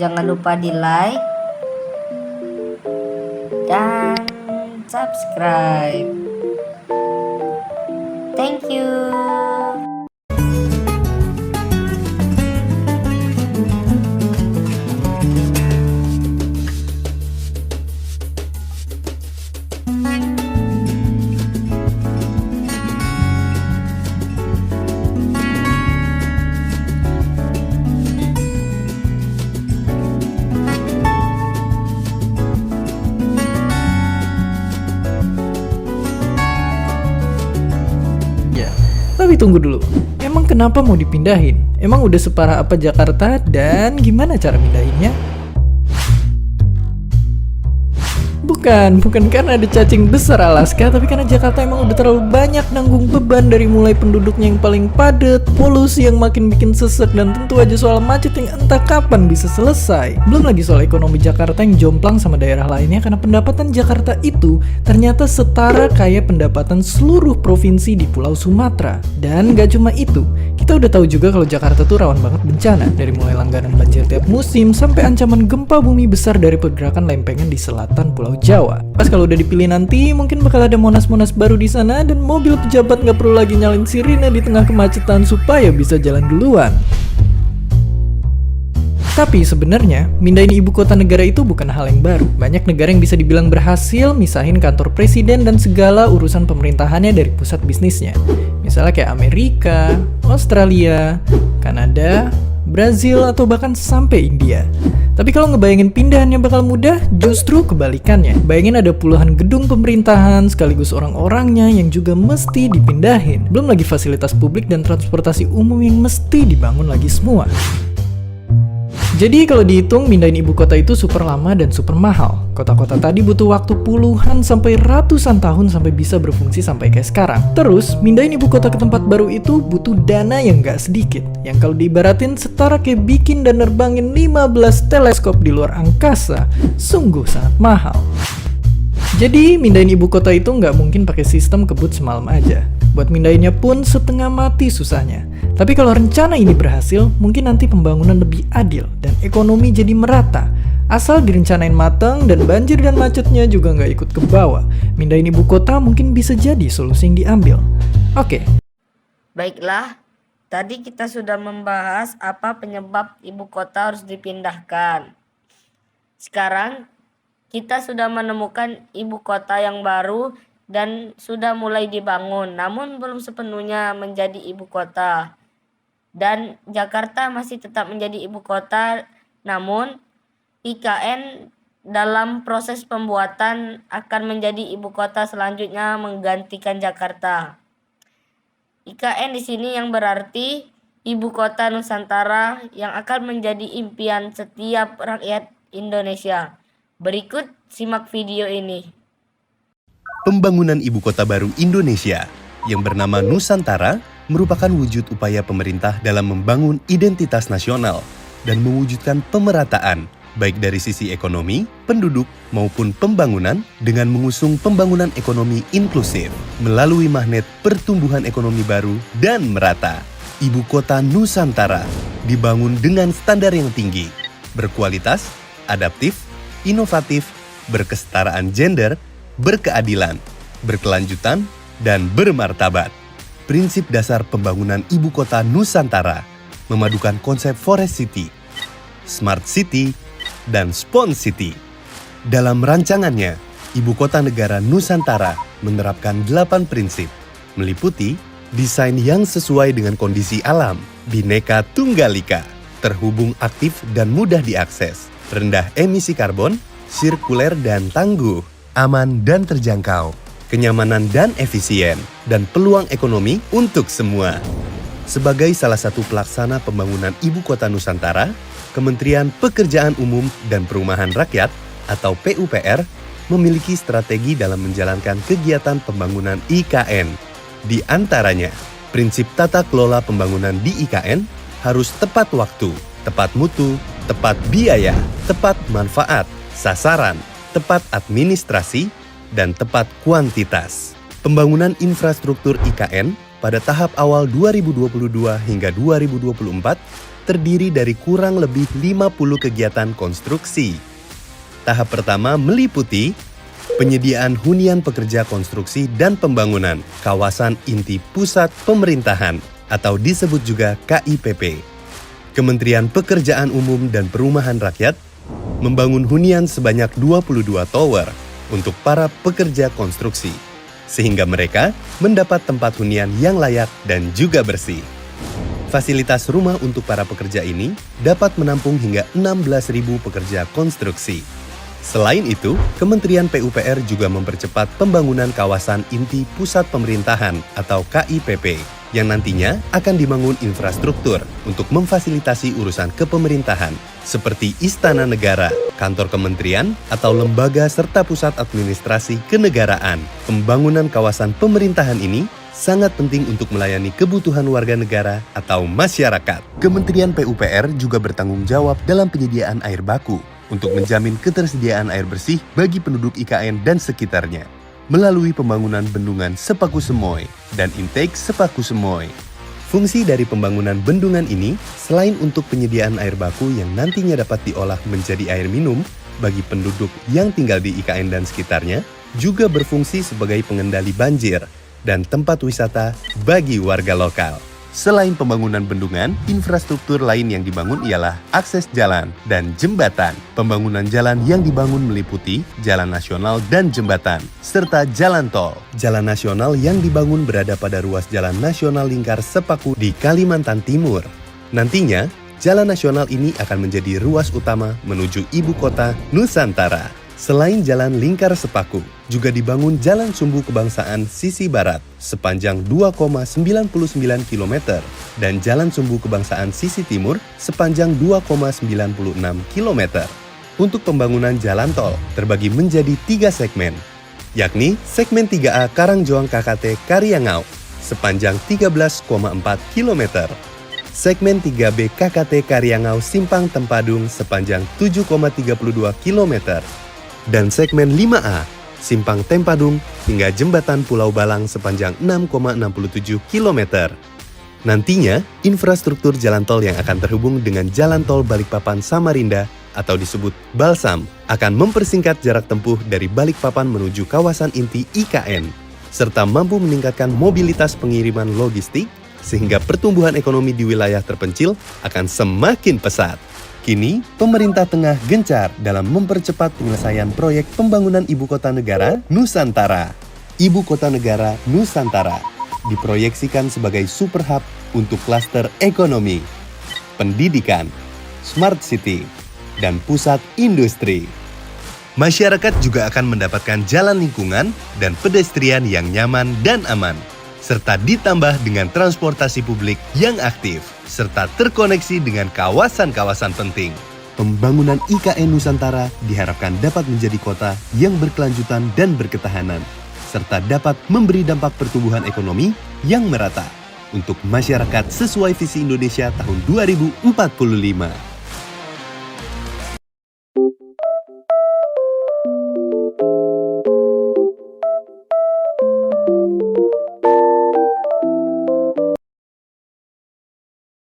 Jangan lupa di like dan subscribe. Thank you. Tapi tunggu dulu, emang kenapa mau dipindahin? Emang udah separah apa Jakarta dan gimana cara pindahinnya? Bukan karena ada cacing besar Alaska, tapi karena Jakarta emang udah terlalu banyak nanggung beban dari mulai penduduknya yang paling padat, polusi yang makin bikin sesek, dan tentu aja soal macet yang entah kapan bisa selesai. Belum lagi soal ekonomi Jakarta yang jomplang sama daerah lainnya karena pendapatan Jakarta itu ternyata setara kayak pendapatan seluruh provinsi di Pulau Sumatera. Dan gak cuma itu, kita udah tahu juga kalau Jakarta tuh rawan banget bencana, dari mulai langganan banjir tiap musim sampai ancaman gempa bumi besar dari pergerakan lempengan di selatan Pulau Jawa. Pas kalau udah dipilih nanti, mungkin bakal ada monas-monas baru di sana dan mobil pejabat nggak perlu lagi nyalin sirine di tengah kemacetan supaya bisa jalan duluan. Tapi sebenarnya, mindahin ibu kota negara itu bukan hal yang baru. Banyak negara yang bisa dibilang berhasil misahin kantor presiden dan segala urusan pemerintahannya dari pusat bisnisnya. Misalnya kayak Amerika, Australia, Kanada, Brazil, atau bahkan sampai India. Tapi kalau ngebayangin pindahannya bakal mudah, justru kebalikannya. Bayangin ada puluhan gedung pemerintahan sekaligus orang-orangnya yang juga mesti dipindahin. Belum lagi fasilitas publik dan transportasi umum yang mesti dibangun lagi semua. Jadi kalau dihitung, mindahin ibu kota itu super lama dan super mahal. Kota-kota tadi butuh waktu puluhan sampai ratusan tahun sampai bisa berfungsi sampai kayak sekarang. Terus, mindahin ibu kota ke tempat baru itu butuh dana yang gak sedikit. Yang kalau diibaratin setara kayak bikin dan nerbangin 15 teleskop di luar angkasa. Sungguh sangat mahal. Jadi, mindahin ibu kota itu nggak mungkin pakai sistem kebut semalam aja. Buat mindahinnya pun setengah mati susahnya. Tapi kalau rencana ini berhasil, mungkin nanti pembangunan lebih adil dan ekonomi jadi merata. Asal direncanain matang dan banjir dan macetnya juga nggak ikut ke bawah. Mindahin ibu kota mungkin bisa jadi solusi yang diambil. Oke. Baiklah, tadi kita sudah membahas apa penyebab ibu kota harus dipindahkan. Sekarang kita sudah menemukan ibu kota yang baru dan sudah mulai dibangun, namun belum sepenuhnya menjadi ibu kota. Dan Jakarta masih tetap menjadi ibu kota, namun IKN dalam proses pembuatan akan menjadi ibu kota selanjutnya menggantikan Jakarta. IKN di sini yang berarti ibu kota Nusantara yang akan menjadi impian setiap rakyat Indonesia. Berikut simak video ini. Pembangunan ibu kota baru Indonesia yang bernama Nusantara merupakan wujud upaya pemerintah dalam membangun identitas nasional dan mewujudkan pemerataan baik dari sisi ekonomi, penduduk, maupun pembangunan dengan mengusung pembangunan ekonomi inklusif melalui magnet pertumbuhan ekonomi baru dan merata. Ibu kota Nusantara dibangun dengan standar yang tinggi, berkualitas, adaptif, inovatif, berkesetaraan gender, berkeadilan, berkelanjutan, dan bermartabat. Prinsip dasar pembangunan ibu kota Nusantara memadukan konsep Forest City, Smart City, dan Spon City. Dalam rancangannya, ibu kota negara Nusantara menerapkan 8 prinsip, meliputi desain yang sesuai dengan kondisi alam, Bhinneka Tunggal Ika, terhubung aktif dan mudah diakses, rendah emisi karbon, sirkuler dan tangguh, aman dan terjangkau, kenyamanan dan efisien, dan peluang ekonomi untuk semua. Sebagai salah satu pelaksana pembangunan Ibu Kota Nusantara, Kementerian Pekerjaan Umum dan Perumahan Rakyat atau PUPR memiliki strategi dalam menjalankan kegiatan pembangunan IKN. Di antaranya, prinsip tata kelola pembangunan di IKN harus tepat waktu, tepat mutu, tepat biaya, tepat manfaat, sasaran, tepat administrasi, dan tepat kuantitas. Pembangunan infrastruktur IKN pada tahap awal 2022 hingga 2024 terdiri dari kurang lebih 50 kegiatan konstruksi. Tahap pertama meliputi penyediaan hunian pekerja konstruksi dan pembangunan kawasan inti pusat pemerintahan atau disebut juga KIPP. Kementerian Pekerjaan Umum dan Perumahan Rakyat membangun hunian sebanyak 22 tower untuk para pekerja konstruksi, sehingga mereka mendapat tempat hunian yang layak dan juga bersih. Fasilitas rumah untuk para pekerja ini dapat menampung hingga 16.000 pekerja konstruksi. Selain itu, Kementerian PUPR juga mempercepat pembangunan kawasan inti pusat pemerintahan atau KIPP yang nantinya akan dibangun infrastruktur untuk memfasilitasi urusan kepemerintahan seperti Istana Negara, kantor kementerian, atau lembaga serta pusat administrasi kenegaraan. Pembangunan kawasan pemerintahan ini sangat penting untuk melayani kebutuhan warga negara atau masyarakat. Kementerian PUPR juga bertanggung jawab dalam penyediaan air baku untuk menjamin ketersediaan air bersih bagi penduduk IKN dan sekitarnya melalui pembangunan bendungan Sepaku Semoy dan intake Sepaku Semoy. Fungsi dari pembangunan bendungan ini selain untuk penyediaan air baku yang nantinya dapat diolah menjadi air minum bagi penduduk yang tinggal di IKN dan sekitarnya, juga berfungsi sebagai pengendali banjir dan tempat wisata bagi warga lokal. Selain pembangunan bendungan, infrastruktur lain yang dibangun ialah akses jalan dan jembatan. Pembangunan jalan yang dibangun meliputi jalan nasional dan jembatan, serta jalan tol. Jalan nasional yang dibangun berada pada ruas Jalan Nasional Lingkar Sepaku di Kalimantan Timur. Nantinya, jalan nasional ini akan menjadi ruas utama menuju ibu kota Nusantara. Selain Jalan Lingkar Sepaku, juga dibangun Jalan Sumbu Kebangsaan sisi barat sepanjang 2,99 km dan Jalan Sumbu Kebangsaan sisi timur sepanjang 2,96 km. Untuk pembangunan jalan tol terbagi menjadi 3 segmen, yakni segmen 3A Karangjoang KKT Karyangau sepanjang 13,4 km. Segmen 3B KKT Karyangau Simpang Tempadung sepanjang 7,32 km. Dan segmen 5A, Simpang Tempadung hingga Jembatan Pulau Balang sepanjang 6,67 km. Nantinya, infrastruktur jalan tol yang akan terhubung dengan Jalan Tol Balikpapan Samarinda atau disebut Balsam akan mempersingkat jarak tempuh dari Balikpapan menuju kawasan inti IKN, serta mampu meningkatkan mobilitas pengiriman logistik sehingga pertumbuhan ekonomi di wilayah terpencil akan semakin pesat. Kini, pemerintah tengah gencar dalam mempercepat penyelesaian proyek pembangunan Ibu Kota Negara Nusantara. Ibu Kota Negara Nusantara diproyeksikan sebagai super hub untuk klaster ekonomi, pendidikan, smart city, dan pusat industri. Masyarakat juga akan mendapatkan jalan lingkungan dan pedestrian yang nyaman dan aman, serta ditambah dengan transportasi publik yang aktif, serta terkoneksi dengan kawasan-kawasan penting. Pembangunan IKN Nusantara diharapkan dapat menjadi kota yang berkelanjutan dan berketahanan, serta dapat memberi dampak pertumbuhan ekonomi yang merata untuk masyarakat sesuai visi Indonesia tahun 2045.